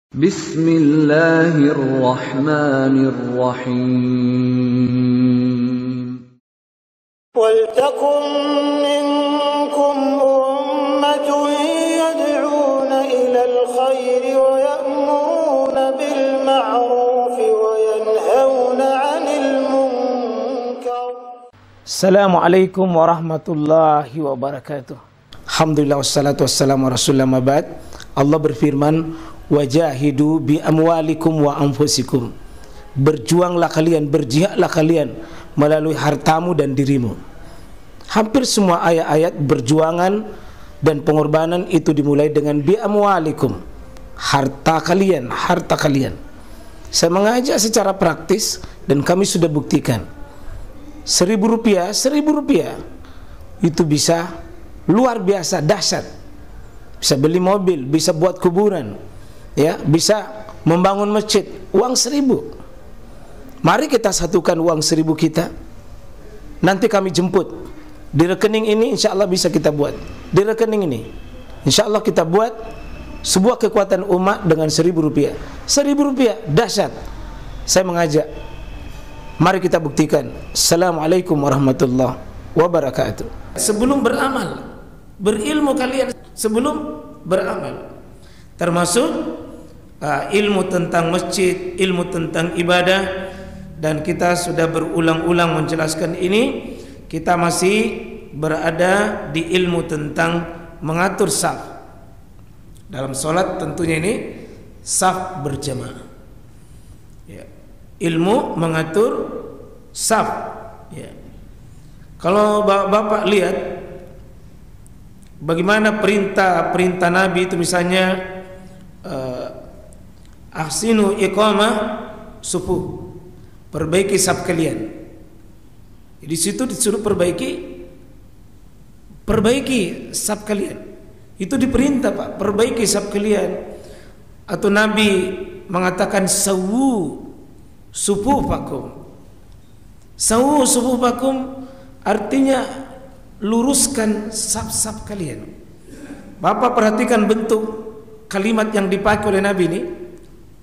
Bismillahirrahmanirrahim. Waltakum minkum ummatun yad'una ilal khairi wa ya'muruna bil ma'rufi wa yanhauna 'anil munkar. Assalamualaikum warahmatullahi wabarakatuh. Alhamdulillah wassalatu wassalamu ala rasulillah ma ba'd. Allah berfirman, wajahidu bi amwalikum wa anfusikum. Berjuanglah kalian, berjihadlah kalian melalui hartamu dan dirimu. Hampir semua ayat-ayat berjuangan dan pengorbanan itu dimulai dengan bi amwalikum, harta kalian, harta kalian. Saya mengajak secara praktis dan kami sudah buktikan. Rp1.000 itu bisa luar biasa dahsyat. Bisa beli mobil, bisa buat kuburan, ya, bisa membangun masjid. Uang 1.000. Mari kita satukan uang 1.000 kita. Nanti kami jemput di rekening ini, insya Allah bisa kita buat. Di rekening ini, insya Allah kita buat sebuah kekuatan umat dengan Rp1.000. Rp1.000 dahsyat. Saya mengajak, mari kita buktikan. Assalamualaikum warahmatullahi wabarakatuh. Sebelum beramal, berilmu kalian sebelum beramal, termasuk ilmu tentang masjid, ilmu tentang ibadah. Dan kita sudah berulang-ulang menjelaskan ini. Kita masih berada di ilmu tentang mengatur saf dalam sholat, tentunya ini saf berjamaah, ya. Ilmu mengatur saf, ya. Kalau bapak lihat bagaimana perintah Nabi itu, misalnya ahsinu iqamah sufuh, perbaiki saf kalian. Di situ disuruh perbaiki saf kalian. Itu diperintah, Pak, perbaiki saf kalian. Atau Nabi mengatakan sawu sufufakum. Sawu sufufakum artinya luruskan saf-saf kalian. Bapak perhatikan bentuk kalimat yang dipakai oleh Nabi ini.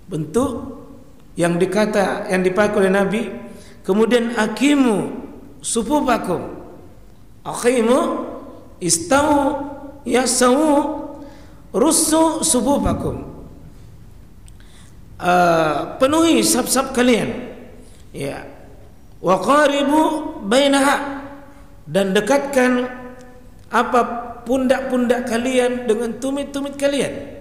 Bentuk yang dipakai oleh Nabi. Kemudian akimu sufufakum, akimu istau yasawu rusu sufufakum. Penuhi saf-saf kalian, ya. Wa qaribu bainaha, dan dekatkan apa pundak-pundak kalian dengan tumit-tumit kalian.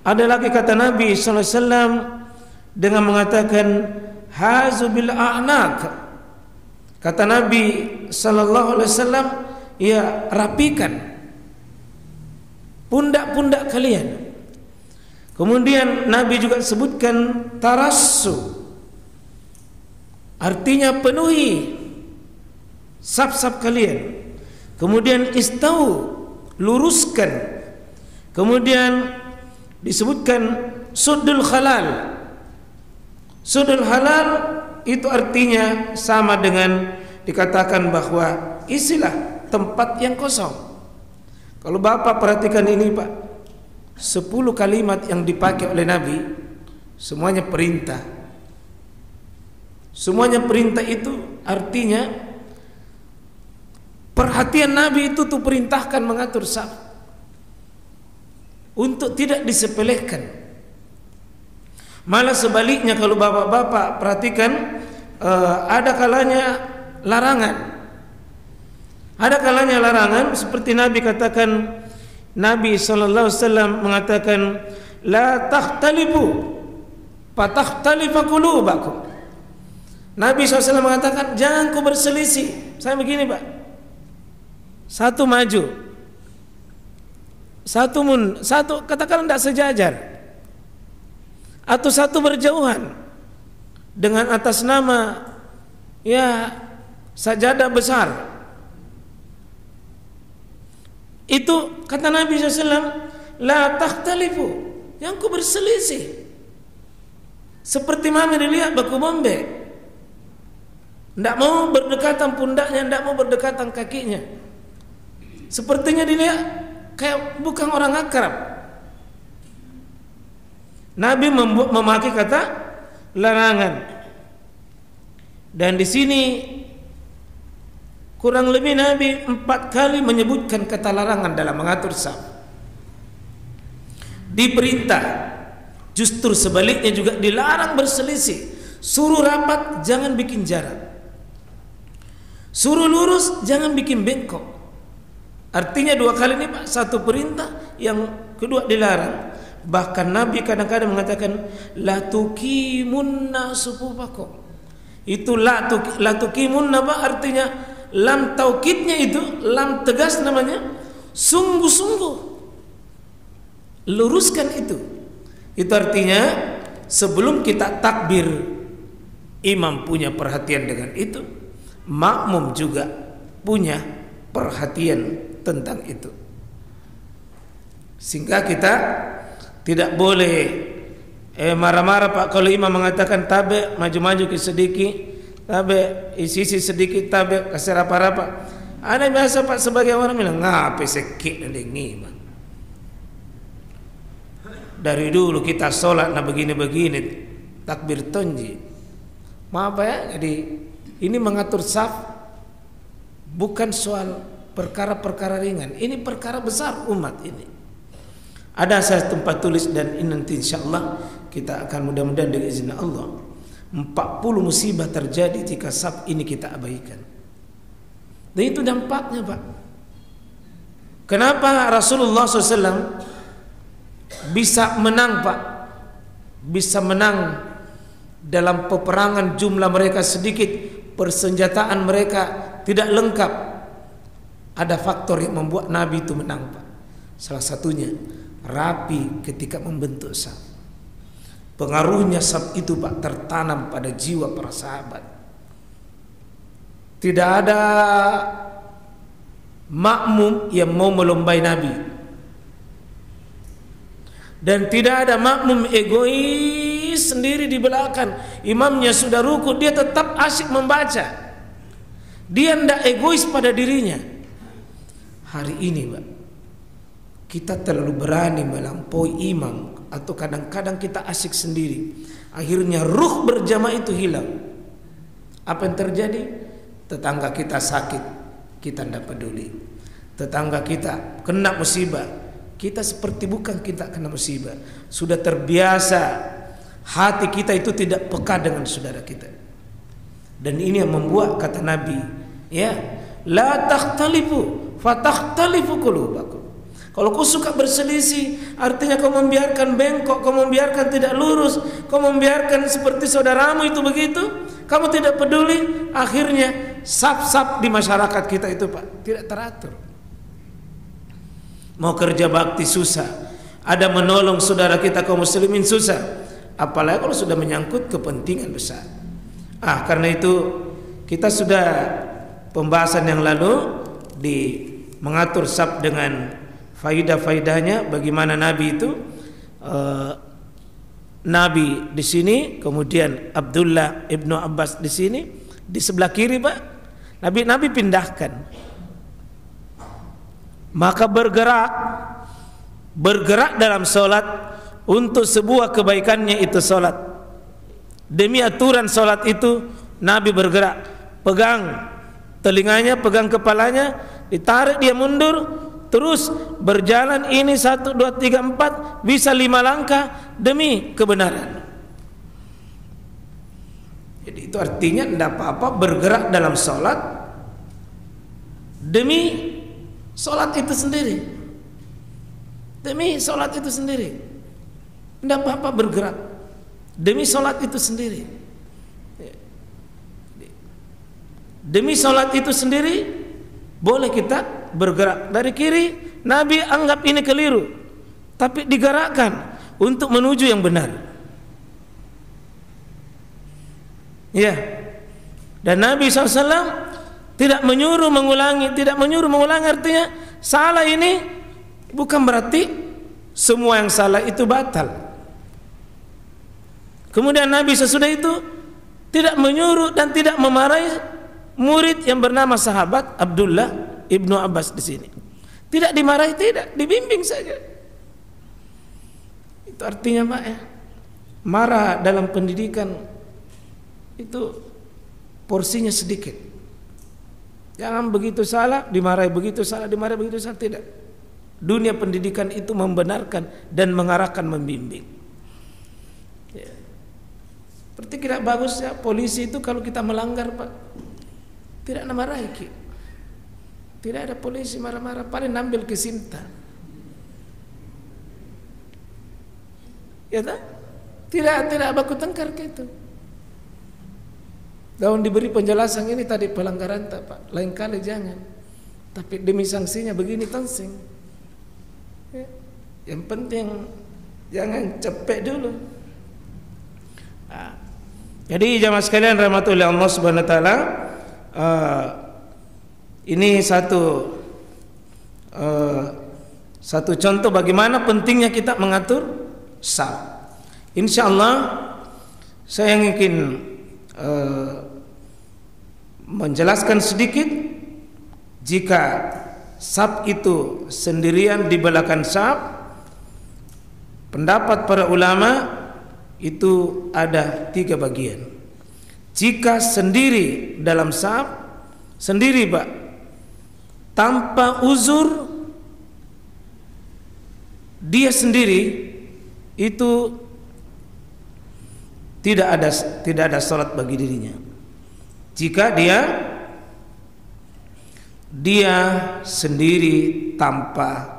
Ada lagi kata Nabi sallallahu alaihi wasallam dengan mengatakan hazu bil a'naq. Kata Nabi sallallahu alaihi wasallam, ya, rapikan pundak-pundak kalian. Kemudian Nabi juga sebutkan tarassu, artinya penuhi saf-saf kalian. Kemudian istau, luruskan. Kemudian disebutkan sudul halal. Sudul halal itu artinya sama dengan dikatakan bahwa isilah tempat yang kosong. Kalau Bapak perhatikan ini, Pak, 10 kalimat yang dipakai oleh Nabi semuanya perintah. Semuanya perintah, itu artinya perhatian Nabi itu tuh perintahkan mengatur saf untuk tidak disepelekan. Malah sebaliknya, kalau bapak-bapak perhatikan, ada kalanya larangan. Ada kalanya larangan, seperti Nabi katakan, Nabi sallallahu alaihi wasallam mengatakan, la takhtalifu fatakhtalifa qulubakum. Nabi SAW mengatakan, jangan kau berselisih. Saya begini, Pak, satu maju, satu katakan tidak sejajar, atau satu berjauhan dengan atas nama, ya, sajadah besar. Itu kata Nabi SAW, la takhtalifu, yang ku berselisih. Seperti mami dilihat baku bombe, tidak mau berdekatan pundaknya, tidak mau berdekatan kakinya. Sepertinya dilihat kayak bukan orang akrab. Nabi memakai kata larangan. Dan di sini kurang lebih Nabi 4 kali menyebutkan kata larangan dalam mengatur saf. Diperintah, justru sebaliknya juga dilarang berselisih. Suruh rapat, jangan bikin jarak. Suruh lurus, jangan bikin bengkok. Artinya 2 kali ini Pak, satu perintah, yang kedua dilarang. Bahkan Nabi kadang-kadang mengatakan la tuqimunna sufufakum. Itu la tuqimunna Pak, artinya lam taukidnya itu lam tegas namanya, sungguh-sungguh luruskan itu. Itu artinya sebelum kita takbir, imam punya perhatian dengan itu, makmum juga punya perhatian tentang itu. Sehingga kita tidak boleh marah-marah Pak kalau imam mengatakan tabe, maju-maju ke sedikit, tabe isi sedikit, tabe kasih rapa-rapa. Ada biasa Pak sebagai orang bilang ngapain sekit dan ngimam. Dari dulu kita sholat nah begini-begini takbir tonji. Maaf ya, jadi ini mengatur saf bukan soal perkara-perkara ringan. Ini perkara besar umat ini. Ada saya tempat tulis dan ini nanti insyaallah kita akan mudah-mudahan dengan izin Allah 40 musibah terjadi jika saf ini kita abaikan. Dan itu dampaknya Pak. Kenapa Rasulullah SAW bisa menang Pak? Bisa menang dalam peperangan jumlah mereka sedikit, persenjataan mereka tidak lengkap. Ada faktor yang membuat Nabi itu menang Pak. Salah satunya rapi ketika membentuk saf. Pengaruhnya saf itu Pak tertanam pada jiwa para sahabat. Tidak ada makmum yang mau melombai Nabi. Dan tidak ada makmum egois sendiri di belakang. Imamnya sudah ruku, dia tetap asyik membaca. Dia tidak egois pada dirinya. Hari ini Pak, kita terlalu berani melampaui imam, atau kadang-kadang kita asyik sendiri. Akhirnya ruh berjamaah itu hilang. Apa yang terjadi? Tetangga kita sakit, kita tidak peduli. Tetangga kita kena musibah, kita seperti bukan kita kena musibah. Sudah terbiasa, hati kita itu tidak peka dengan saudara kita. Dan ini yang membuat kata Nabi, ya, la takhtalifu fatakhtalifu qulubakum. Kalau kau suka berselisih, artinya kau membiarkan bengkok, kau membiarkan tidak lurus, kau membiarkan seperti saudaramu itu begitu, kamu tidak peduli, akhirnya saf-saf di masyarakat kita itu Pak tidak teratur. Mau kerja bakti susah, ada menolong saudara kita kaum muslimin susah, apalagi kalau sudah menyangkut kepentingan besar. Karena itu kita sudah pembahasan yang lalu di mengatur saf dengan faidah-faidahnya, bagaimana Nabi itu Nabi di sini, kemudian Abdullah ibnu Abbas di sini, di sebelah kiri Pak. Nabi pindahkan. Maka bergerak dalam solat untuk sebuah kebaikannya itu solat. Demi aturan solat itu Nabi bergerak, pegang telinganya, pegang kepalanya, ditarik dia mundur, terus berjalan ini 1, 2, 3, 4, bisa 5 langkah demi kebenaran. Jadi itu artinya tidak apa-apa bergerak dalam solat demi solat itu sendiri. Demi solat itu sendiri. Tidak apa-apa bergerak demi solat itu sendiri. Demi solat itu sendiri boleh kita bergerak. Dari kiri Nabi anggap ini keliru, tapi digerakkan untuk menuju yang benar. Ya. Dan Nabi SAW tidak menyuruh mengulangi, artinya salah ini bukan berarti semua yang salah itu batal. Kemudian Nabi sesudah itu tidak menyuruh dan tidak memarahi murid yang bernama sahabat Abdullah ibnu Abbas di sini. Tidak dimarahi, tidak, dibimbing saja. Itu artinya Pak ya. marah dalam pendidikan itu porsinya sedikit. Jangan begitu salah dimarahi, begitu salah dimarahi, begitu salah tidak. Dunia pendidikan itu membenarkan dan mengarahkan, membimbing. Ya. Seperti tidak bagus ya polisi itu kalau kita melanggar, Pak, tidak marahi. Tidak ada polisi marah-marah, paling ambil kesinta. Ya tak? Tidak baku tengkar gitu. Daun diberi penjelasan ini tadi pelanggaran tak, Pak. Lain kali jangan. Tapi demi sanksinya begini tansing. Ya. Yang penting jangan cepet dulu. Nah, jadi jamaah sekalian rahmatullahi Allah Subhanahu wa taala, ini satu contoh bagaimana pentingnya kita mengatur saf. Insyaallah saya ingin menjelaskan sedikit, jika saf itu sendirian di belakang saf, pendapat para ulama itu ada 3 bagian. Jika sendiri dalam saf, sendiri Pak, tanpa uzur, dia sendiri itu tidak ada salat bagi dirinya. Jika dia sendiri tanpa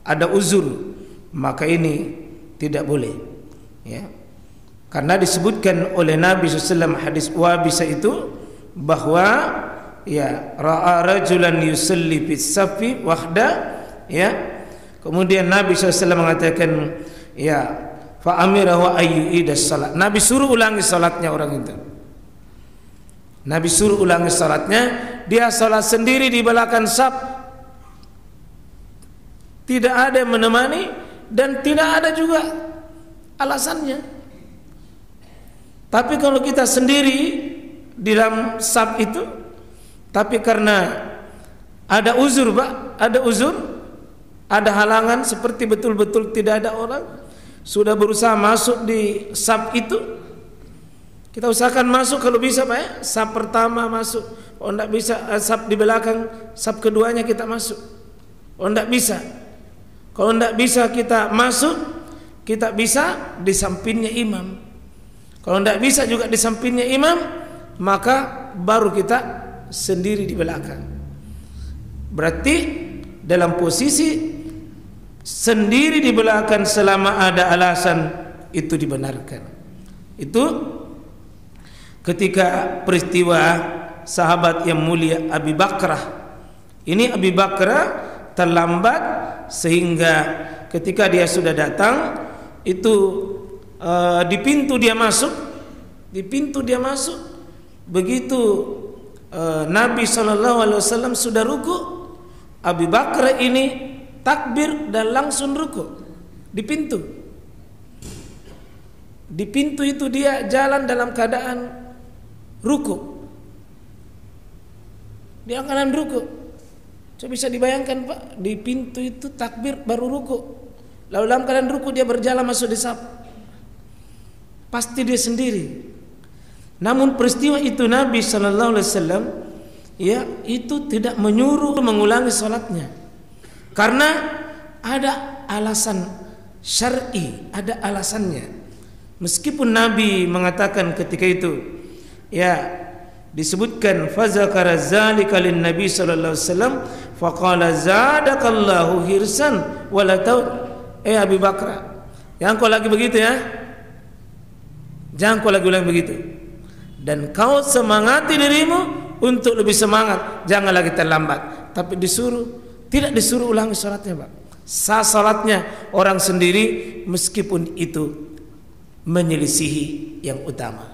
ada uzur, maka ini tidak boleh, ya. Karena disebutkan oleh Nabi SAW hadis Wabisa itu bahwa ya ra'a rajulan yusalli fis safi wahda, ya. Kemudian Nabi SAW mengatakan ya fa amirahu ayyu'idas salat. Nabi suruh ulangi salatnya orang itu. Nabi suruh ulangi salatnya, dia salat sendiri di belakang saf. Tidak ada yang menemani dan tidak ada juga alasannya. Tapi kalau kita sendiri di dalam saf itu, tapi karena ada uzur, Pak, ada uzur, ada halangan, seperti betul-betul tidak ada orang, sudah berusaha masuk di saf itu, kita usahakan masuk kalau bisa, Pak, ya. Saf pertama masuk. Oh tidak bisa, saf di belakang, saf keduanya kita masuk. Oh tidak bisa. Kalau tidak bisa kita masuk, kita bisa di sampingnya imam. Kalau tidak bisa juga di sampingnya imam, maka baru kita sendiri di belakang. Berarti dalam posisi sendiri di belakang selama ada alasan itu dibenarkan. Itu ketika peristiwa sahabat yang mulia Abi Bakrah. Ini Abi Bakrah terlambat sehingga ketika dia sudah datang itu di pintu dia masuk, begitu Nabi SAW sudah ruku, Abi Bakrah ini takbir dan langsung ruku di pintu. Di pintu itu dia jalan dalam keadaan ruku, dia kanan ruku. Coba bisa dibayangkan, Pak, di pintu itu takbir baru ruku, lalu dalam keadaan ruku dia berjalan masuk di saf. Pasti dia sendiri. Namun peristiwa itu Nabi SAW ya itu tidak menyuruh mengulangi salatnya, karena ada alasan syar'i, ada alasannya. Meskipun Nabi mengatakan ketika itu, ya disebutkan fazakara zalika lin Nabi sallallahu alaihi wasallam faqala zadakallahu hirsan wala taud. Abi Bakrah, jangan kau lagi begitu ya, jangan kau lagi ulang begitu, dan kau semangati dirimu untuk lebih semangat, jangan lagi terlambat. Tapi tidak disuruh ulangi salatnya, Pak. Sah salatnya orang sendiri meskipun itu menyelisihi yang utama.